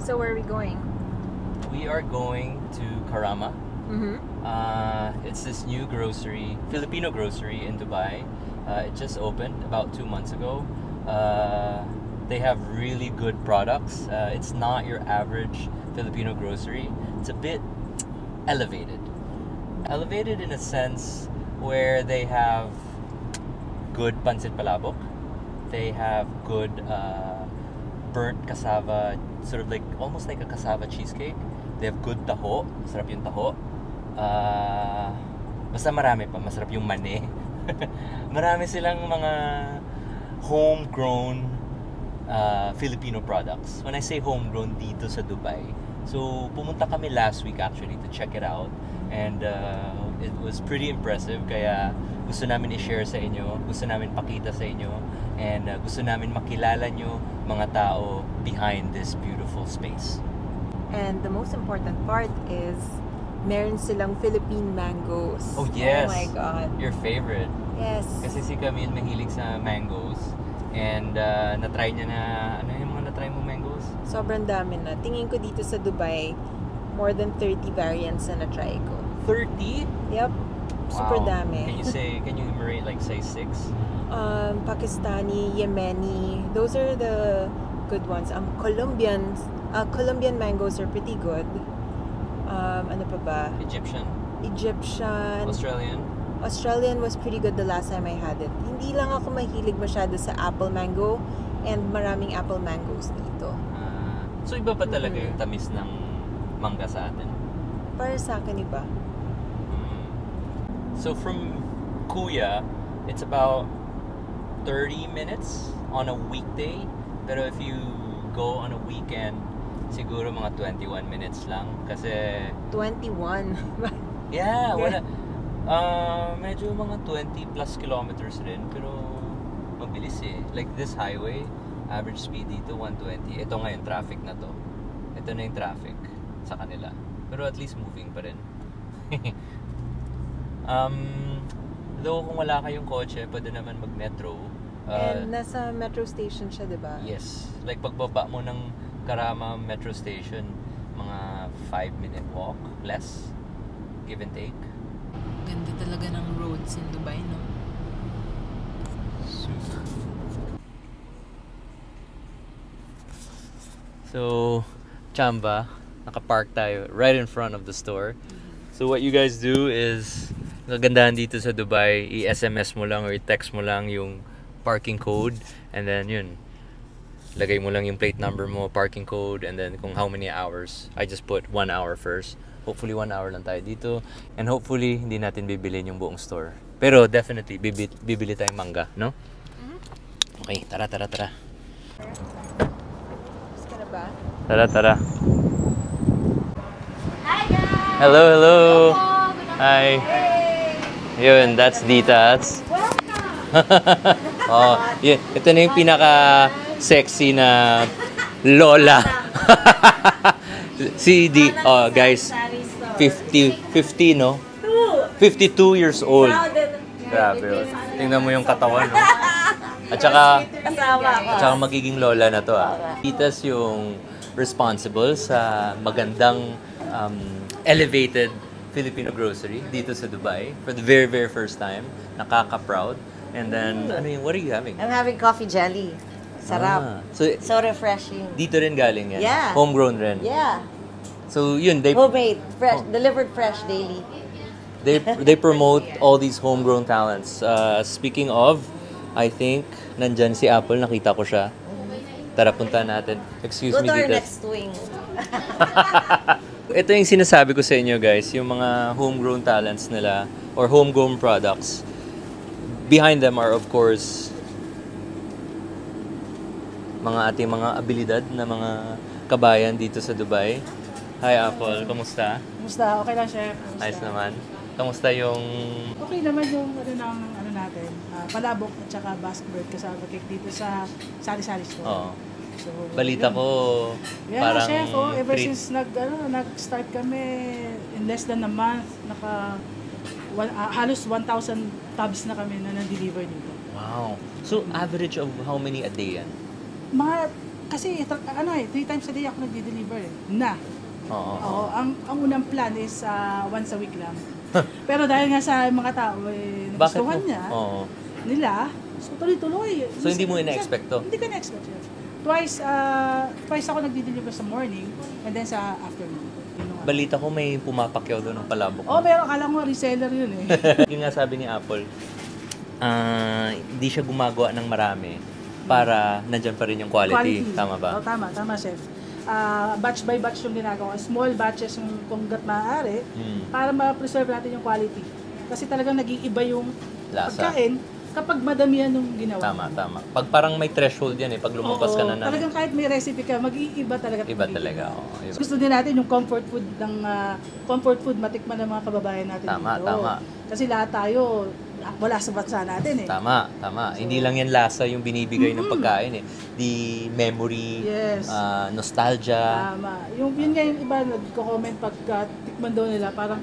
So where are we going? We are going to Karama. It's this new grocery, Filipino grocery in Dubai. It just opened about 2 months ago. They have really good products. It's not your average Filipino grocery. It's a bit elevated. Elevated in a sense where they have good pancit palabok. They have good burnt cassava, sort of like almost like a cassava cheesecake. They have good taho. Masarap yung taho. Basta marami pa. Masarap yung mani. Marami silang mga homegrown Filipino products. When I say homegrown, dito sa Dubai. So, pumunta kami last week actually to check it out. And it was pretty impressive. Kaya gusto namin i-share sa inyo. Gusto namin pakita sa inyo. And gusto namin makilala nyo mga tao behind this beautiful space. And the most important part is meron silang Philippine mangoes. Oh yes! Oh my God! Your favorite. Yes. Kasi si Camille mahilig sa mangoes. And na-try niya na, ano yung mga na-try mo mangoes? Sobrang dami na. Tingin ko dito sa Dubai, more than 30 variants na na-try ko. 30? Yep. Super Wow. dami. Can you enumerate like say 6? Pakistani, Yemeni, those are the good ones. Colombian mangoes are pretty good. Ano pa ba? Egyptian? Australian was pretty good the last time I had it. Hindi lang ako mahilig masyado sa apple mango and maraming apple mangoes dito. So iba pa talaga yung tamis ng mangga sa atin? Para sa akin iba. So from Kuya, it's about 30 minutes on a weekday. Pero if you go on a weekend, siguro mga 21 minutes lang. Kasi... 21? Yeah, wala. Medyo mga 20 plus kilometers rin. Pero mabilis eh. Like this highway, average speed dito 120. Ito ngayon, traffic na to. Ito na yung traffic sa kanila. Pero at least moving pa rin. Though kung wala kayong kotse, pwede naman mag-metro. And nasa metro station siya, diba? Yes. Like pagbaba mo ng Karama metro station, mga 5-minute walk, less, give and take. Ganda talaga ng roads in Dubai, no? So, Chamba, nakapark tayo right in front of the store. So what you guys do is, kagandahan dito sa Dubai, i-SMS mo lang or i-text mo lang yung parking code, and then yun, lagay mo lang yung plate number mo, parking code, and then kung how many hours. I just put 1 hour first. Hopefully 1 hour lang tayo dito, and hopefully hindi natin bibilin yung buong store. Pero definitely bibili tayong mangga, no? Okay, tara. Gusto ka na ba? Tara. Hi guys! Hello! Hi! Hey! Yun, that's Ditats. Welcome! Yeah, ito na yung pinaka-sexy na lola. Si Di, guys, 50, no? 52 years old. Grabe. Tingnan mo yung katawan, no? At saka magiging lola na to, Ditas yung responsible sa magandang elevated Filipino grocery dito sa Dubai for the very, very first time. Nakaka-proud. And then, what are you having? I'm having coffee jelly. Sarap. So refreshing. Dito rin galing yan? Yeah. Homegrown rin? Yeah. So yun, Homemade. Fresh. Delivered fresh daily. They promote all these homegrown talents. Speaking of, I think, nandyan si Apple. Nakita ko siya. Tara, punta natin. Excuse Go me, to our Ditas. next wing. Ito yung sinasabi ko sa inyo, guys. Yung mga homegrown talents nila or homegrown products. Behind them are, of course, ating mga abilidad na mga kabayan dito sa Dubai. Hi, Apple. Kamusta? Kumusta? Okay lang, chef. Kumusta? Nice naman. Kamusta yung... Okay naman yung natin, palabok at saka basket bird kasama cake dito sa Sari-Sari store. Oo. So, Balita yun. ko, Yeah, parang... chef, ever treat. since nag-start kami in less than a month, halos 1,000 tubs na kami na na-deliver dito. Wow. So, average of how many a day yan? Mga Kasi, 3 times a day ako nagdi-deliver eh. Oo. Ang unang plan is once a week lang. Pero dahil nga sa mga tao, nagustuhan niya, nila, so tuloy-tuloy. So hindi mo ina-expect to? Hindi ko na-expect yun. Twice ako nagdi-deliver sa morning and then sa afternoon. Balita ko may pumapakyaw doon ng palabok. Pero akala mo reseller yun eh. Yung nga sabi ni Apple, hindi siya gumagawa ng marami para nandyan pa rin yung quality. Tama ba? Tama, chef. Batch by batch yung ginagawa. Small batches yung kung gat maaari para ma-preserve natin yung quality. Kasi talagang nag-iiba yung lasa. Pagkain kapag madamihan yung ginawa. Tama. Pag parang may threshold yan pag lumabas ka na talagang kahit may recipe ka, mag-iiba talaga. Iba talaga. Iba. Gusto din natin yung comfort food matikman ng mga kababayan natin dito. Tama. Kasi lahat tayo, wala sa bansa natin eh. Tama. So, hindi lang yan lasa yung binibigay ng pagkain eh. The memory, nostalgia. Tama. Yun nga yung iba nagko-comment pag tikman daw nila, parang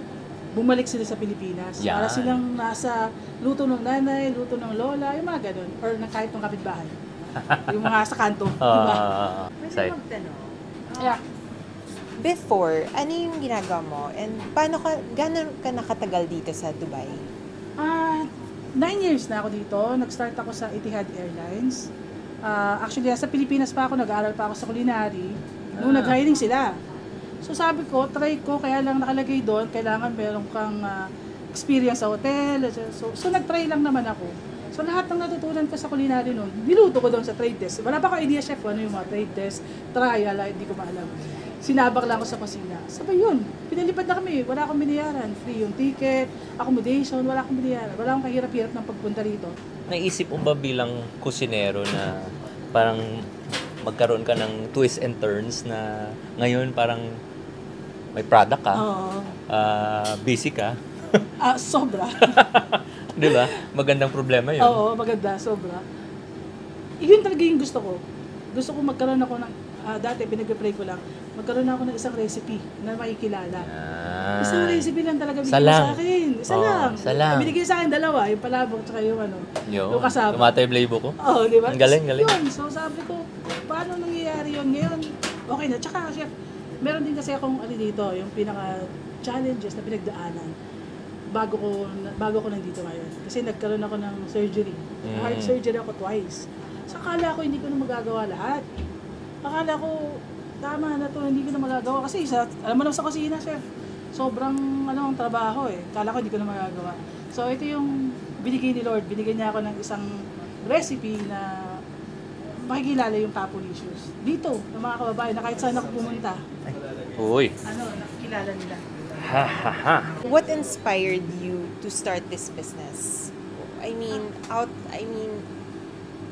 bumalik sila sa Pilipinas. Yan. Para silang nasa luto ng nanay, luto ng lola, yung mga ganun. Or kahit ng kapitbahay. Yung mga sa kanto. Diba? Pwede magtanong. Yeah. Before, ano yung ginagawa mo? And gano'n ka nakatagal dito sa Dubai? 9 years na ako dito. Nag-start ako sa Etihad Airlines. Actually, sa Pilipinas pa ako, nag-aaral pa ako sa culinary. Nung nag-hiring sila. So sabi ko, try ko, kaya lang nakalagay doon, kailangan meron kang experience sa hotel. So nag-try lang naman ako. So lahat ng natutunan ko sa culinary noon, niluto ko doon sa trade desk. Wala pa akong idea, chef, ano yung mga trade desk, trial, hindi ko maalam. Sinabak lang ako sa kusina. Sabi yun, pinalipad na kami, wala akong binayaran. Free yung ticket, accommodation, wala akong binayaran. Wala akong kahirap-hirap ng pagpunta rito. Naisip mo ba bilang kusinero na parang magkaroon ka ng twists and turns na ngayon parang may product ka, busy ka? Sobra. Di ba? Magandang problema yun. Oo, maganda, sobra. Yun talaga yung gusto ko. Gusto ko magkaroon ako ng, dati pinag-pray ko lang, magkaroon ako ng isang recipe na makikilala. Isang recipe lang talaga binigay sa akin. Isa lang. Binigay sa akin 2, yung palabok tsaka yung yung kasama. Tumatay playbook ko. Oo, di ba? Ang galing. Yun, so sabi ko, paano nangyayari yun ngayon? Okay na. Tsaka, chef, meron din kasi akong dito, yung pinaka-challenges na pinagdaanan bago ko nandito ngayon. Kasi nagkaroon ako ng surgery. Heart surgery ako twice. So akala ko hindi ko na magagawa lahat. Akala ko, tama na to, hindi ko na magagawa. Kasi alam mo lang sa kusina, chef, sobrang ang trabaho eh. Akala ko hindi ko na magagawa. So ito yung binigay ni Lord. Binigay niya ako ng isang recipe na makikilala yung Papulicious. Dito, ng mga kababayan, na kahit saan ako pumunta. Uy. Nakikilala nila. What inspired you to start this business? I mean,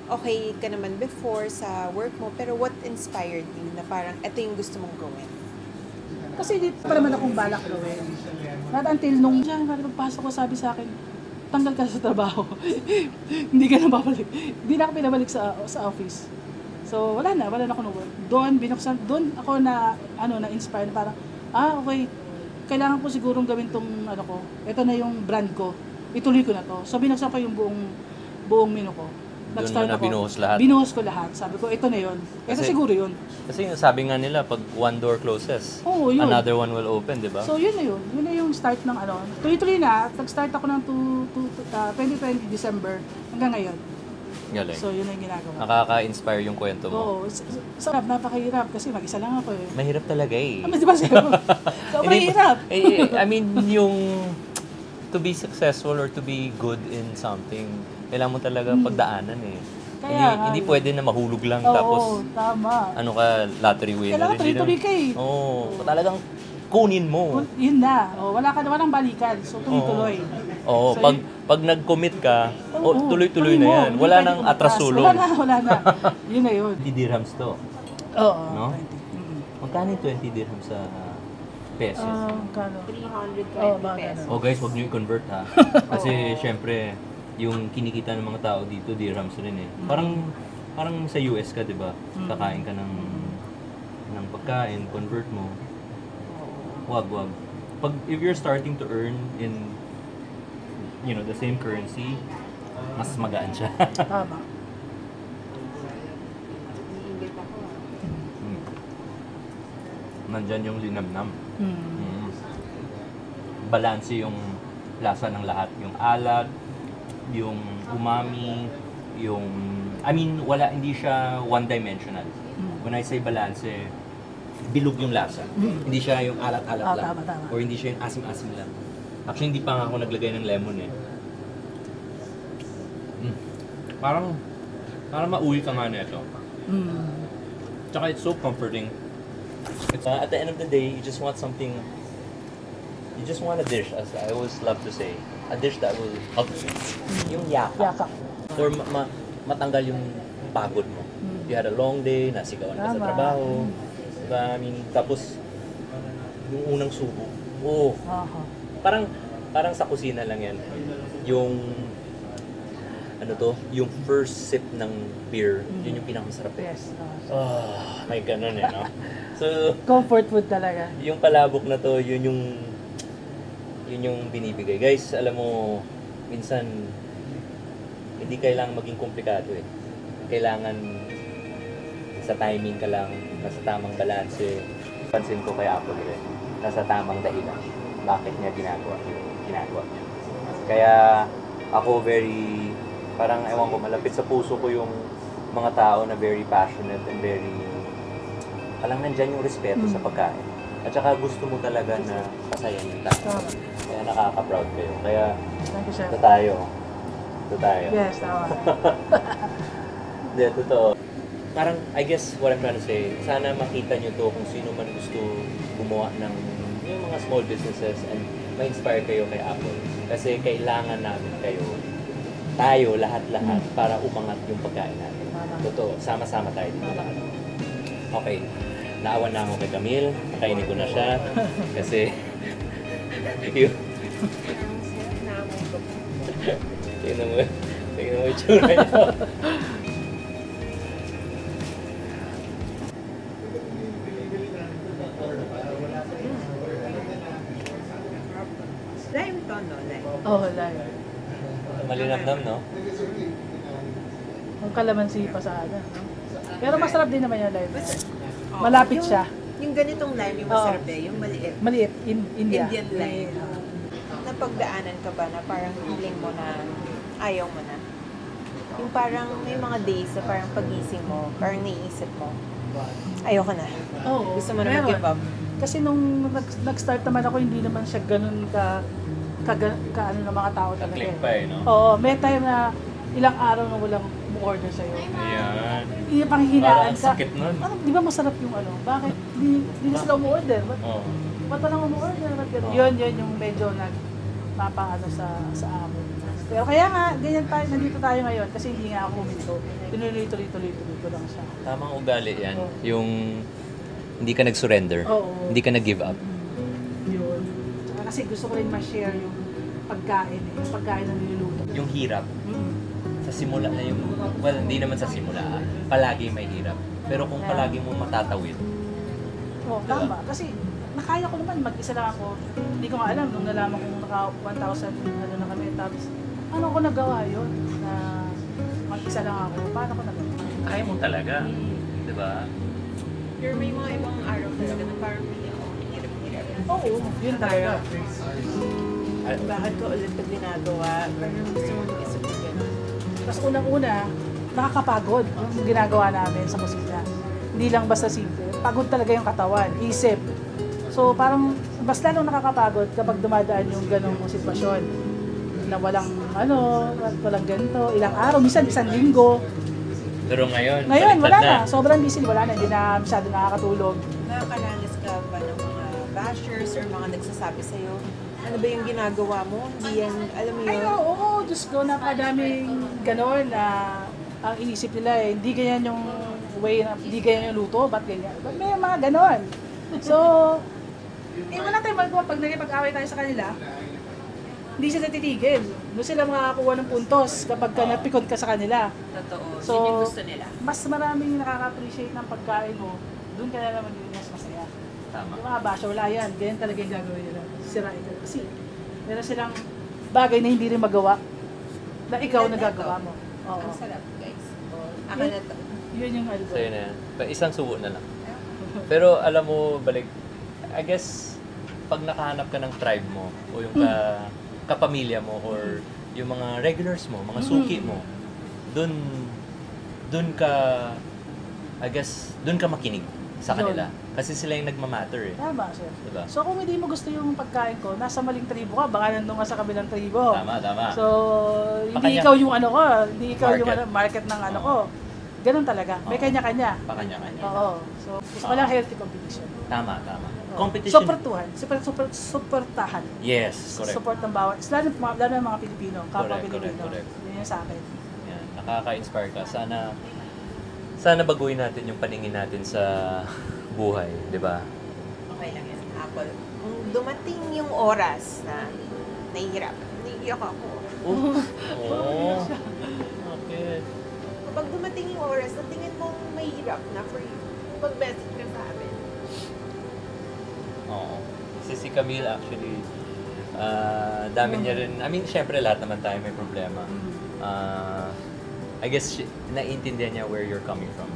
okay ka naman before sa work mo, pero what inspired you na parang ito yung gusto mong gawin? Kasi dito pa naman akong balak gawin. Not until nung pagpasok ko, sabi sa akin, tanggal ka sa trabaho. Hindi ka na babalik. Hindi na ako pinabalik sa office. So wala na ako work. Doon ako na-inspire na parang, okay, kailangan ko sigurong gawin tong ko. Ito na yung brand ko. Ituloy ko na to. So binuksan ko yung buong menu ko. Doon mo na binuhos lahat? Binuhos ko lahat. Sabi ko, ito na yun. Ito siguro yun. Kasi sabi nga nila, pag one door closes, another one will open, di ba? So yun na yun. Yun na yung start ng Tuloy-tuloy na. Nag-start ako ng 2020 December hanggang ngayon. Galing. So yun na yung ginagawa. Nakaka-inspire yung kwento mo. Oo. So, napakahirap kasi mag-isa lang ako eh. Mahirap talaga eh. Di ba siya? Sobrang hirap. I mean, yung to be successful or to be good in something, kailangan mo talaga pagdaanan eh. Hindi pwede na mahulog lang tapos tama. Lottery winner. Kailangan tuloy-tuloy ka eh. Talagang kunin mo. Yun na. Walang balikan. So tuloy-tuloy. So, pag nag-commit ka, tuloy-tuloy na yan. Wala nang atrasulong. Wala na. Yun na yun. 20 dirhams to. Oo. No? Magkano yung 20 dirhams sa pesos? Magkano? 320 pesos. Guys, wag niyo i-convert ha. Kasi syempre, yung kinikita ng mga tao dito, dirhams rin eh. Parang sa US ka, 'di ba? Kakain ka ng pagkain, convert mo. Wag. If you're starting to earn in the same currency, mas magaan siya. Tama. nandyan yung linamnam. Balanse yung lasa ng lahat. Yung alat, yung umami, yung... I mean, hindi siya one-dimensional. When I say balanse, bilog yung lasa. Hindi siya yung alat-alat lang. Tama. Or hindi siya yung asim-asim lang. Actually, hindi pa nga ako naglagay ng lemon eh. Parang mauwi ka nga nito. Tsaka it's so comforting. At the end of the day, you just want something... You just want a dish, as I always love to say. A dish that will help you. Yung yaka. Or matanggal yung pagod mo. You had a long day, nasigawan ka sa trabaho. Diba? I mean, tapos yung unang subo. Oh. Parang sa kusina lang yan. Yung yung first sip ng beer, yun yung pinakamasarap eh. Yes. May ganun eh, no? So, comfort food talaga. Yung palabok na to, yun yung binibigay. Guys, alam mo, minsan, hindi kailangan maging komplikado eh. Kailangan sa timing ka lang, nasa tamang balanse. Pansin ko kay Apple eh, nasa tamang dahilan. Bakit niya ginagawa niya. Kaya, ako parang ewan ko, malapit sa puso ko yung mga tao na very passionate and very, parang nandyan yung respeto sa pagkain. At saka gusto mo talaga na pasayan yung tao. Kaya nakaka-proud kayo. Kaya, Thank you, Chef. ito tayo. Yes, tama. Hindi, totoo. Parang, I guess, what I'm trying to say, sana makita nyo to kung sino man gusto gumawa ng yung mga small businesses and ma-inspire kayo kay Apple. Kasi kailangan namin tayo, lahat-lahat, para umangat yung pagkain natin. Totoo, sama-sama tayo dito lahat. Okay, naawan na ako kay Camille, nakainin ko na siya, kasi yun. Tingnan mo yung tsura niya. Lime to, no? Lime. Lime. Malinamnam, no? Kung kalamansi pa sa no? Pero masarap din naman yung lime. Malapit siya. Yung ganitong lime, yung masarap yung maliit. Maliit, Indian lime. Napagdaanan ka ba na parang feeling mo na ayaw mo na? Yung parang may mga days na parang pagising mo, parang naiisip mo, ayoko na. Gusto mo na mag-give up. Kasi nung nag-start naman ako, hindi naman siya ganun ka ano ng mga tao talaga. Click pa eh, no? Oo, may time na ilang araw na walang order sa'yo. Ayan. Hindi pang hinaan ka. Sakit nun. Di ba masarap yung ano? Bakit? Hindi na sila umu-order. Ba't walang umu-order? Yun yung medyo nagpapaano sa amin. Pero kaya nga, ganyan tayo, nandito tayo ngayon kasi hindi nga ako huminto. Tinuloy-tuloy ko lang siya. Tamang ugali yan. Yung hindi ka nag-surrender. Hindi ka nag-give up. Yun. Kasi gusto ko rin ma-share yung pagkain na niluluto. Yung hirap. Sa simula na yung, well, hindi naman sa simula. Palagi may hirap. Pero kung palagi mo matatawid. Tama. Kasi nakaya ko naman, mag-isa lang ako. Hindi ko nga alam, nung nalaman kong naka 1,000 na kami. Tapos, ano ko nagawa yun? Na mag-isa lang ako. Paano ko nagawa? Kaya mo talaga. Diba? Pero may mga ibang araw talaga na parang hirap-hirap. Oo, yun talaga. Bakit ko ulit ito ginagawa? Parang gusto mo nag-isip na gano'n. Tapos unang-una, nakakapagod yung ginagawa namin sa kusina. Hindi lang basta simple. Pagod talaga yung katawan, isip. So parang mas lalong nakakapagod kapag dumadaan yung ganong sitwasyon. Na walang ganito, ilang araw, minsan isang linggo. Pero ngayon wala na. Sobrang busy, wala na. Hindi na masyado nakakatulog. Nakakaranas ka ba ng mga bashers or mga nagsasabi sa'yo, ano ba yung ginagawa mo? Hindi yan, alam mo yun? Ay, oo, Diyos ko, napakadaming gano'n na ang inisip nila hindi ganyan yung way, hindi ganyan yung luto, ba't ganyan? Ba't may mga gano'n? So, wala tayong magawa pag nagipag-away tayo sa kanila, hindi sila titigil. Doon sila makakakuha ng puntos kapag napikon ka sa kanila. Totoo. So, yun yung gusto nila. Mas maraming nakaka-appreciate ng pagkain mo, doon ka na naman yung mas masaya. Tama. Yung mga basyo, wala yan. Ganyan talaga yung gagawin nila. Sirain ka. Kasi meron silang bagay na hindi rin magawa na ikaw nagagawa mo. Ang sarap, guys. Akin na to. Yun yung algo. Sa'yo na yan. Isang subo na lang. Pero alam mo, I guess, pag nakahanap ka ng tribe mo, o yung kapamilya mo, or yung mga regulars mo, mga suki mo, dun ka, I guess, dun ka makinig sa kanila. Kasi sila yung nagmamatter eh. Tama, chef. Diba? So kung hindi mo gusto yung pagkain ko, nasa maling tribo ka, baka nandun ka sa kabilang tribo. Tama. So, hindi ikaw yung ano ko, hindi ikaw yung Market. market ng ano ko. Ganun talaga. May kanya-kanya. Pakanya-kanya. Oo. So, gusto ko lang healthy competition. Tama. Oo. Competition. Supportuhan. Supportahan. Yes, correct. Support ng bawat. Lalo ng mga Pilipino. Kapwa Pilipino. Correct. Yun yung sa akin. Yan, nakaka-inspire ka. Sana baguhin natin yung paningin natin sa buhay, di ba? Okay lang yan, Apple. Kung dumating yung oras na naiiyak ako. Oh. Okay. Kapag dumating yung oras na tingin mong mahirap na for you, mag-message ka sa amin. Oo. Kasi si Camille actually, dami niya rin, syempre lahat naman tayo may problema. I guess naiintindihan niya where you're coming from.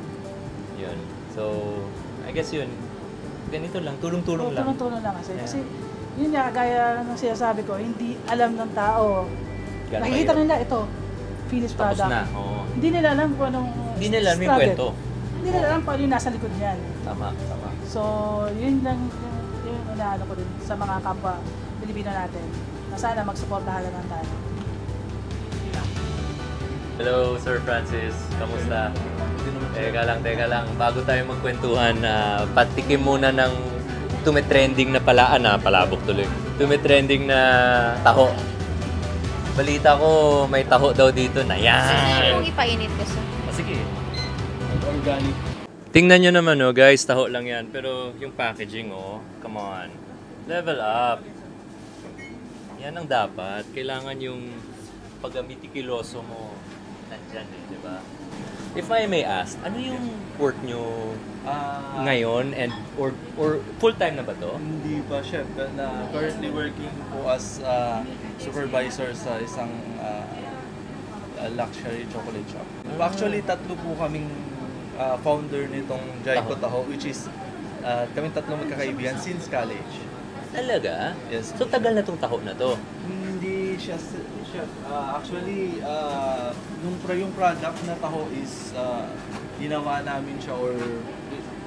Yun. So, I guess yun, ganito lang, tulong-tulong lang. Tulong-tulong lang kasi. Yeah. Kasi, yun nga, gaya ng sinasabi ko, hindi alam ng tao. Gano'n Nakikita kayo? nila ito, finished Tapos product. na, oo. Hindi nila alam kung anong Hindi nila alam yung struggle. kwento. Hindi nila alam kung ano yung nasa likod niyan. Tama. So, yun lang yung inaano ko din sa mga kapwa Pilipino natin. Na sana magsuportahan naman tayo. Hello, Sir Francis. Kamusta? Teka lang. Bago tayo magkwentuhan, patikim muna ng tumitrending na palabok tuloy. Tumitrending na taho. Balita ko, may taho daw dito na yan. Kung ipainit ko sa... Sige. Organic. Tingnan nyo naman, guys. Taho lang yan. Pero yung packaging, come on. Level up. Yan ang dapat. Kailangan yung pag-meticuloso mo nandyan di ba? If I may ask, ano yung work nyo ngayon or full-time na ba to? Hindi pa, chef. Na currently working po as supervisor sa isang luxury chocolate shop. Actually, tatlo po kaming founder nitong Jaiko Taho, which is kaming tatlo magkakaibigan since college. Talaga? Yes. So tagal na tong taho na to? Hindi siya, chef. Actually, yung product na taho is ginawa namin siya or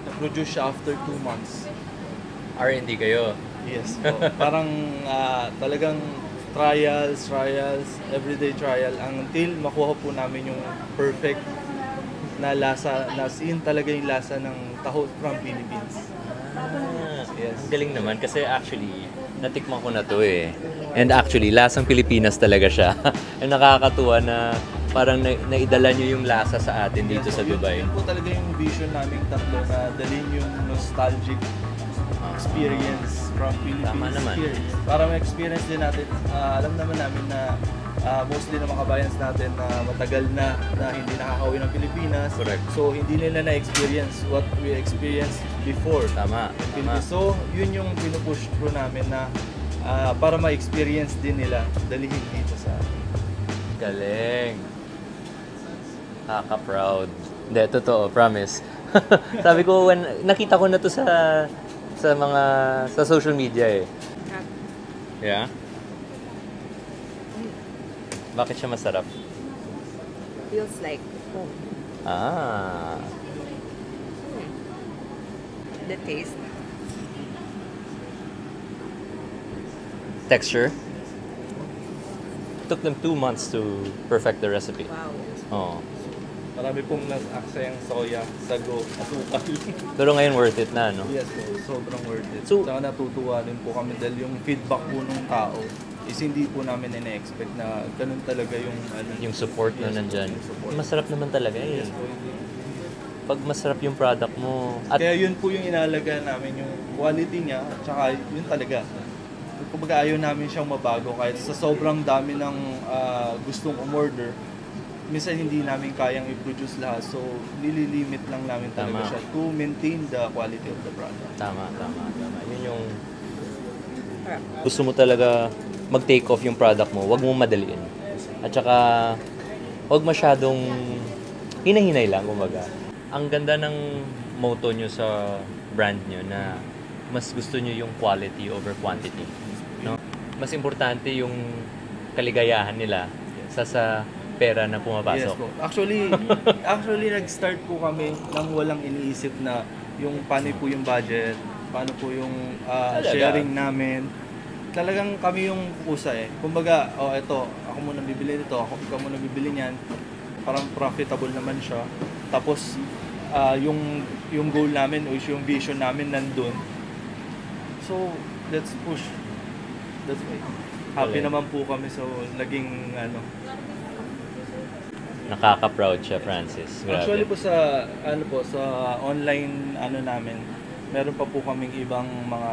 na-produce siya after 2 months. R&D kayo? Yes po. Parang talagang trials, everyday trial until makuha po namin yung perfect na lasa, talaga yung lasa ng taho from Philippines. Yes. Ang galing naman kasi actually, natikman ko na to eh. And actually, lasang Pilipinas talaga siya. Ang nakakatuwa na parang naidala nyo yung lasa sa atin dito sa Dubai. Yun po talaga yung vision namin tatlo na dalhin yung nostalgic experience from Philippines. Tama naman. Here. Para ma-experience din natin, alam naman namin na mostly ng mga kabayans natin na matagal na hindi nakakauwi ng Pilipinas. Correct. So, hindi nila na-experience what we experienced before. Tama. So, yun yung pinupush ko namin na para ma-experience din nila, dalihin dito sa Galing. Nakaka-proud. Hindi, totoo, promise. Sabi ko, nakita ko na to sa social media eh. Yeah? Bakit siya masarap? Feels like home. Ah. The taste. Texture. It took them 2 months to perfect the recipe. Wow. Oh. marami pong nag-aksayang soya, sago, asukal. Pero ngayon worth it na, no? Yes po, sobrang worth it. So- Saka natutuwa din po kami dahil yung feedback po ng tao is hindi po namin ina-expect na ganun talaga yung Yung support na Yes, nandyan. yung support. Masarap naman talaga eh. Yes po, hindi. Pag masarap yung product mo. At Kaya yun po yung inalaga namin, yung quality niya, tsaka yun talaga. Kumbaga ayaw namin siyang mabago kahit sa sobrang dami ng gustong umorder. Minsan hindi namin kayang i-produce lahat, so nililimit lang namin talaga Tama. siya to maintain the quality of the product. tama. Yun yung gusto mo talaga mag-take off yung product mo. Huwag mo madaliin. At saka, huwag masyadong hinahinay lang, kumbaga. Ang ganda ng motto nyo sa brand nyo na mas gusto nyo yung quality over quantity. No? Mas importante yung kaligayahan nila sa pera na Yes pumapasok. po. Actually nag-start po kami nang walang iniisip na yung paano po yung budget, paano po yung Talaga? sharing namin. Talagang kami yung kusa eh. Kumbaga, eto, ako muna bibili nito, ikaw muna bibili niyan. Parang profitable naman siya. Tapos, yung goal namin o yung vision namin nandun. So, let's push. That's why. Happy Correct. naman po kami so naging Nakaka-proud siya, Francis. Grabe. Actually po sa online namin, meron pa po kaming ibang mga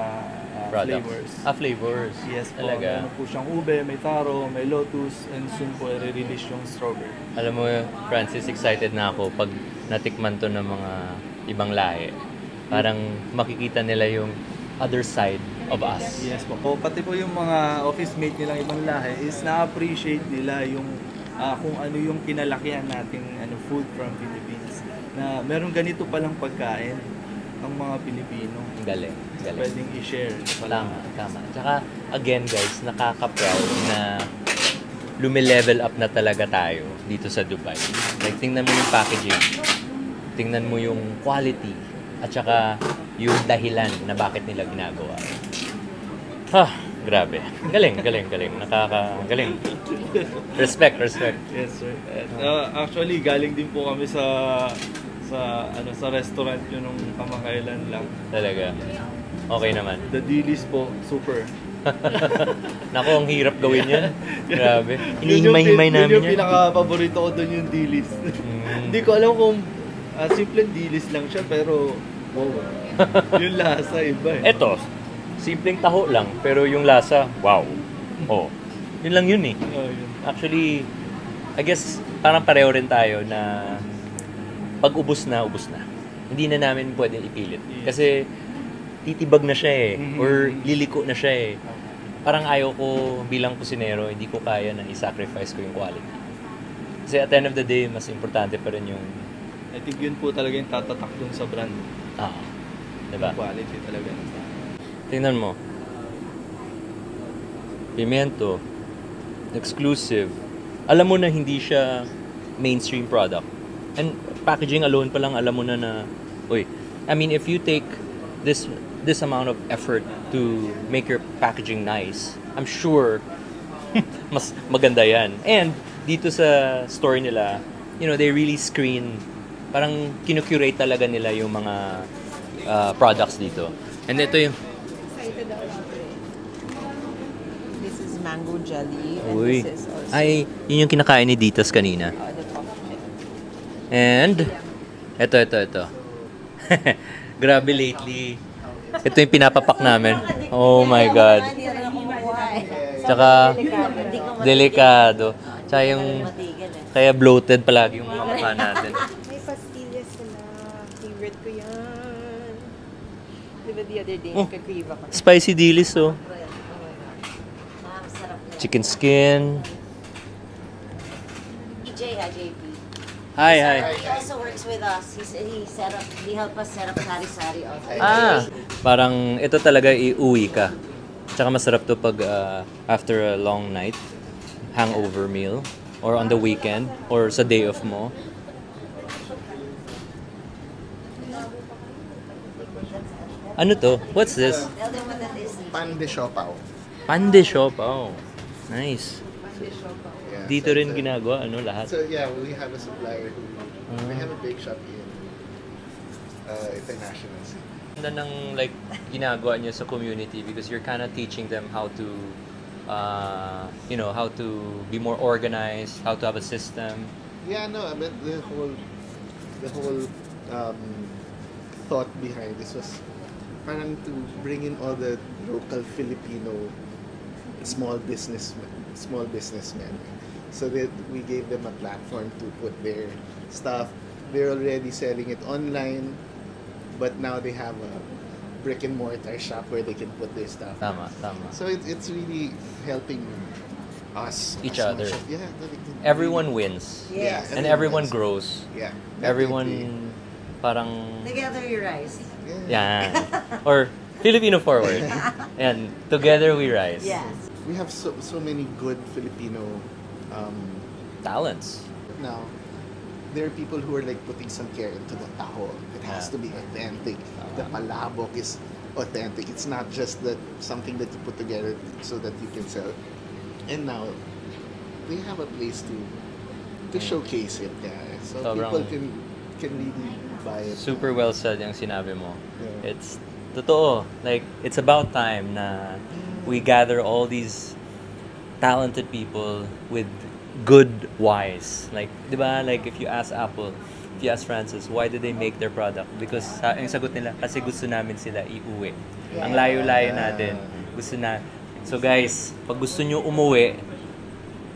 Products. flavors. Flavors. Yes po. Talaga. Meron po siyang ube, may taro, may lotus, and soon po i-release yung strawberry. Alam mo, Francis, excited na ako pag natikman to ng mga ibang lahi. Parang makikita nila yung other side of us. Yes po. Pati po yung mga office mate nilang ibang lahi is na-appreciate nila yung kung ano yung kinalakihan nating food from Philippines. Na meron ganito palang pagkain ang mga Pilipino. Galing. Pwedeng i-share. Tama. Tsaka, again guys, nakaka-proud na lumilevel up na talaga tayo dito sa Dubai. Like, tingnan mo yung packaging. Tingnan mo yung quality. At saka, yung dahilan na bakit nila ginagawa. Grabe. Galing. Nakaka-galing. Respect. Yes, sir. Actually, galing din po kami sa restaurant yun nung kamakailan lang. Talaga. Okay naman. The Dilis po, super. Naku, ang hirap gawin yan. Grabe. Yun Hinihimay-himay namin yung yan. pinaka-paborito ko doon yung Dilis. Hindi ko alam kung simple Dilis lang siya, pero wow. Yung lasa, iba eh. Eto, simpleng taho lang, pero yung lasa, wow. Oh, yun lang yun eh. Yun. Actually, I guess, parang pareho rin tayo na pag ubos na. Hindi na namin pwedeng ipilit. Kasi, titibag na siya eh. Or liliko na siya eh. Parang ayaw ko bilang kusinero, hindi ko kaya na i-sacrifice ko yung quality. Kasi at the end of the day, mas importante pa rin yung... I think yun po talaga yung tatatak dun sa brand. Diba? Yung quality talaga. Tingnan mo. Pimento. Exclusive. Alam mo na hindi siya mainstream product. And packaging alone pa lang alam mo na I mean, if you take this amount of effort to make your packaging nice, I'm sure mas maganda yan. And dito sa store nila, they really screen, parang kinukurate talaga nila yung mga products dito. And ito yung This is mango jelly. And Uy. this is also Ay, yun yung kinakain ni Ditas kanina. the coffee. And, ito. Grabe lately. Ito yung pinapapak namin. Oh my God. Hindi na ako makuha eh. Tsaka, Hindi ko delikado. Tsaka yung, matigil eh. kaya bloated palagi yung mga mukha natin. May pastillas sila. Favorite ko yan. Diba the other day, nagkakriva ko. Spicy dilis, oh. Masarap yan. Chicken skin. JP. Hi. He also works with us. He helped us set up Sari-Sari also. Parang ito talaga iuwi ka. Tsaka masarap to pag after a long night, hangover meal, or on the weekend, or sa day off mo. Ano to? What's this? Tell them what that is. Pan de siopaw. Pande shop. Oh, nice. Yeah, Dito so rin it's a- ginagawa, ano, lahat. So yeah, we have a supplier who we have a bake shop in International City. Ganda ng like ginagawa niyo sa community because you're kind of teaching them how to how to be more organized, how to have a system. Yeah, no, I mean the whole thought behind this was parang to bring in all the local Filipino small businessmen, so that we gave them a platform to put their stuff. They're already selling it online, but now they have a brick and mortar shop where they can put their stuff. Tama. So it's really helping us, Each as other. much as- yeah, that it can Everyone wins. Yeah, And everyone wins. grows. Yeah, definitely. Everyone parang Together you rise. Yan. Or Filipino forward. And together we rise. Yes. We have so many good Filipino Talents. now. There are people who are like putting some care into the taho. It has to be authentic. The palabok is authentic. It's not just that something that you put together so that you can sell. And now they have a place to showcase it, guys. So Sobrang- people can really buy it. Super well said yung sinabi mo. Yeah. It's totoo. Like, it's about time na we gather all these talented people with good whys. Like, di ba? Like, if you ask Apple, if you ask Francis, why did they make their product? Because yung sagot nila, kasi gusto namin sila iuwi. Ang layo-layo natin. Gusto na. So guys, pag gusto nyo umuwi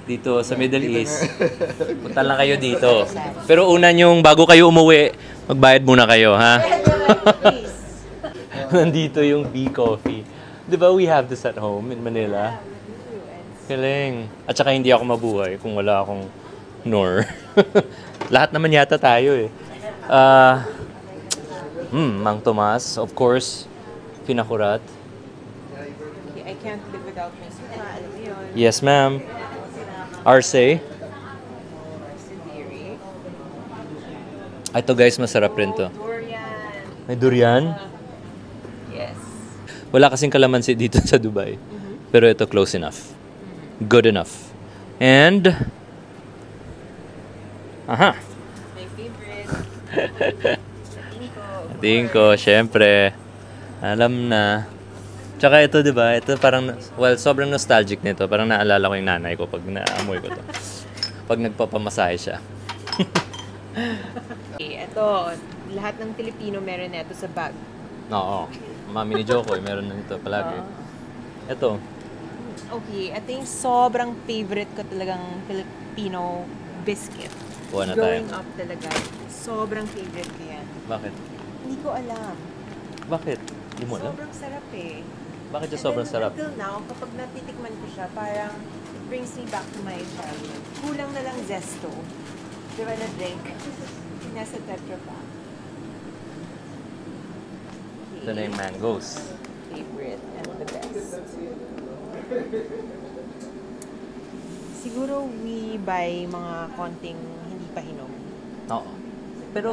dito sa Middle East, punta lang kayo dito. Pero una nyong, bago kayo umuwi, magbayad muna kayo, ha? Nandito yung Bee Coffee. Di ba we have this at home in Manila? Galing. At saka hindi ako mabuhay kung wala akong Knorr. Lahat naman yata tayo eh. Mang Tomas, of course, pinakurat. I can't live without my suka. Alam mo yun. Yes, ma'am. Arce. Sindiri. Ito guys, masarap rin to. Durian. May durian. Yes. Wala kasing kalamansi dito sa Dubai. Pero ito close enough. Good enough. And aha. My favorite. Tingko, syempre. Alam na. Tsaka ito, di ba? Ito parang, well, sobrang nostalgic nito. Parang naalala ko yung nanay ko pag naamoy ko to. Pag nagpapamasahe siya. Okay, ito. Lahat ng Pilipino meron na ito sa bag. Oo. Mami ni Jokoy, meron na nito palagi. Ito. Okay, ito yung sobrang favorite ko talagang Filipino biscuit. Kuha na Growing tayo. up talaga, sobrang favorite ko yan. Bakit? Hindi ko alam. Bakit? Hindi mo alam? Sobrang sarap eh. Bakit siya And sobrang then, sarap? Until now, kapag natitikman ko siya, parang it brings me back to my childhood. Kulang na lang zesto. Di ba na drink? Nasa Tetra Pak. Ito na yung mangoes. Favorite and the best. Siguro we buy mga konting hindi pa hinog. Oo. Pero,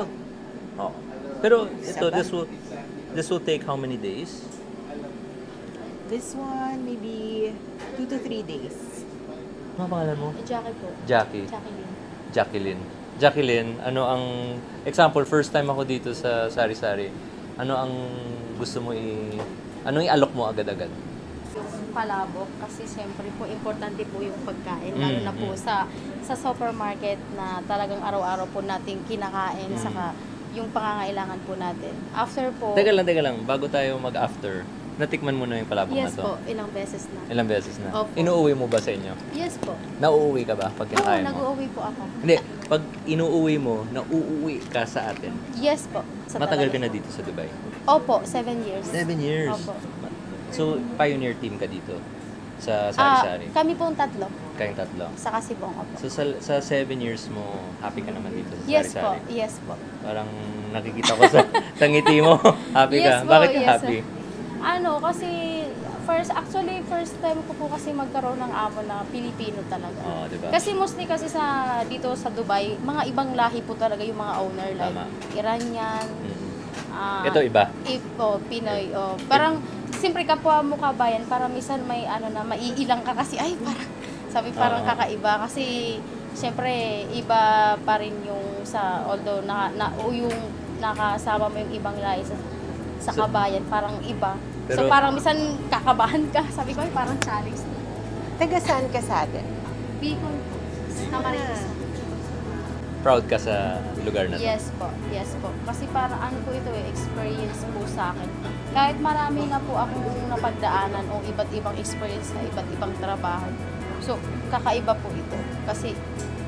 oo. Pero ito, Saba? this will take how many days? This one, maybe 2 to 3 days. Ano ang pangalan mo? Jackie po. Jackie. Jacqueline. Jacqueline, ano ang, example, first time ako dito sa Sari Sari, ano ang gusto mo ano yung alok mo agad-agad? Yung palabok kasi siyempre po importante po yung pagkain lalo na po sa supermarket na talagang araw-araw po nating kinakain saka yung pangangailangan po natin. After po, Teka lang, bago tayo mag-after, natikman mo na yung palabok na yes to? po, ilang beses na. Ilang beses na? Opo. Inuuwi mo ba sa inyo? Yes po. Nauuwi ka ba pag Oo, kinakain mo? nag-uuwi po ako. Hindi, pag inuuwi mo, nauuwi ka sa atin. Yes po. Sa Matagal ka talaga. na dito sa Dubai? Opo, 7 years. 7 years. Opo. So, pioneer team ka dito sa Sari-Sari? Kami pong tatlo. Kayong tatlo. Sa Kasibong opo. So, sa 7 years mo, happy ka naman dito sa Yes po, Sari-Sari? yes po. Parang nakikita ko sa ngiti mo, happy Yes ka. po, Bakit ka yes, happy? Kasi first time ko po kasi magkaroon ng amo na Pilipino talaga. Oo, diba? Kasi mostly kasi dito sa Dubai, mga ibang lahi po talaga yung mga owner like Tama. Iranian, Ito iba. Pinoy. Parang siyempre kapwa mo kabayan, parang minsan may maiilang ka kasi parang kakaiba kasi siyempre iba pa rin yung although yung nakasama mo yung ibang lahi sa kabayan, parang iba. So Pero- parang minsan kakabahan ka. Sabi ko, parang challenge. Taga saan ka sa atin? Bicol po. Camarines. Proud ka sa lugar na to? Yes po. Kasi parang po ito experience po sa akin. Kahit marami na po akong napagdaanan o iba't ibang experience na iba't ibang trabaho. So, kakaiba po ito. Kasi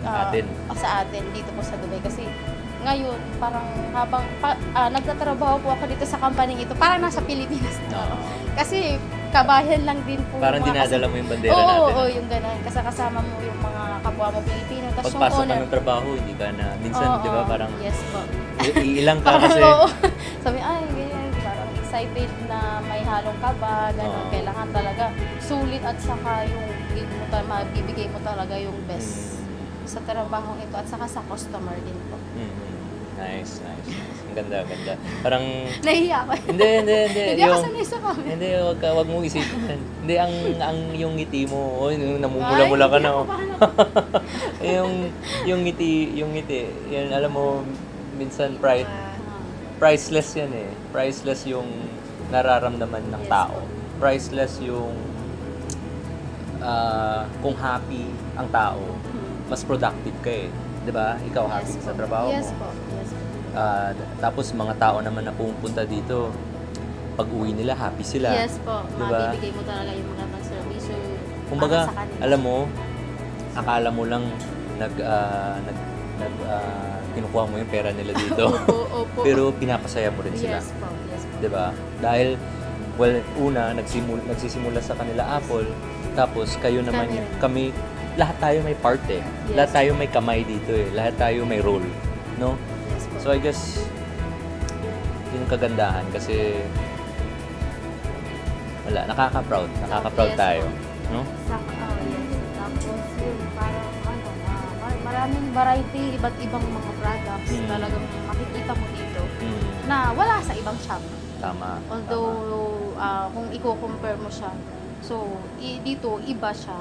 sa atin dito po sa Dubai. Kasi ngayon, parang habang nagtatrabaho po ako dito sa company ito, parang nasa Pilipinas na. Oo. Kasi kabayan lang din po. Parang yung mga dinadala mo yung bandera Oo, natin. oo, yung gano'n. Kasi kasama mo yung mga kapwa mo Pilipino. Tapos yung Pagpasok ka owner. ng trabaho, hindi ka na, minsan, Oo, di ba, parang yes po. iilang ka Parang, kasi. oo. Sabi, ay, ganyan. excited na may halong kaba, gano'n. Oo. Kailangan talaga sulit at saka yung mabibigay mo talaga yung best sa trabahong ito at saka sa customer din po. Nice. Ang ganda. Parang, Nahihiya ako. hindi. Hindi ako sanay sa camera. Hindi, wag mong isipin yan. Hindi, ang yung ngiti mo, namumula-mula ka na. Oh. yung ngiti, yan, alam mo, minsan priceless yan eh. Priceless yung nararamdaman ng tao. Priceless yung kung happy ang tao, mas productive ka eh. 'Di ba? Ikaw happy sa trabaho mo. Yes po. Tapos mga tao naman na pumunta dito, pag uwi nila, happy sila. Yes po. Diba? Mabibigay mo talaga yung magandang service Kumbaga, para sa kanila. alam mo, akala mo lang kinukuha mo yung pera nila dito. Opo. Pero pinapasaya mo rin sila. Yes po. 'Di ba? Dahil nagsisimula sa kanila Apple, tapos kayo naman kami lahat tayo may part eh. Yes. Lahat tayo may kamay dito eh. Lahat tayo may role, no? Yes po. So I guess yun yung kagandahan kasi nakaka-proud Yes, tayo, po. no? Yes. Tapos yun, parang maraming variety, iba't ibang mga products talagang makikita mo dito na wala sa ibang shop. Tama. Although kung i-compare mo siya, so dito iba siya.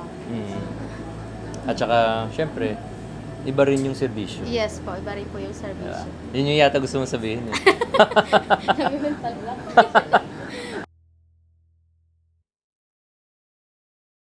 At saka, syempre, iba rin yung serbisyo. Yes po, iba rin po yung service. Yun yung yata gusto mong sabihin eh. Nag-mental lang.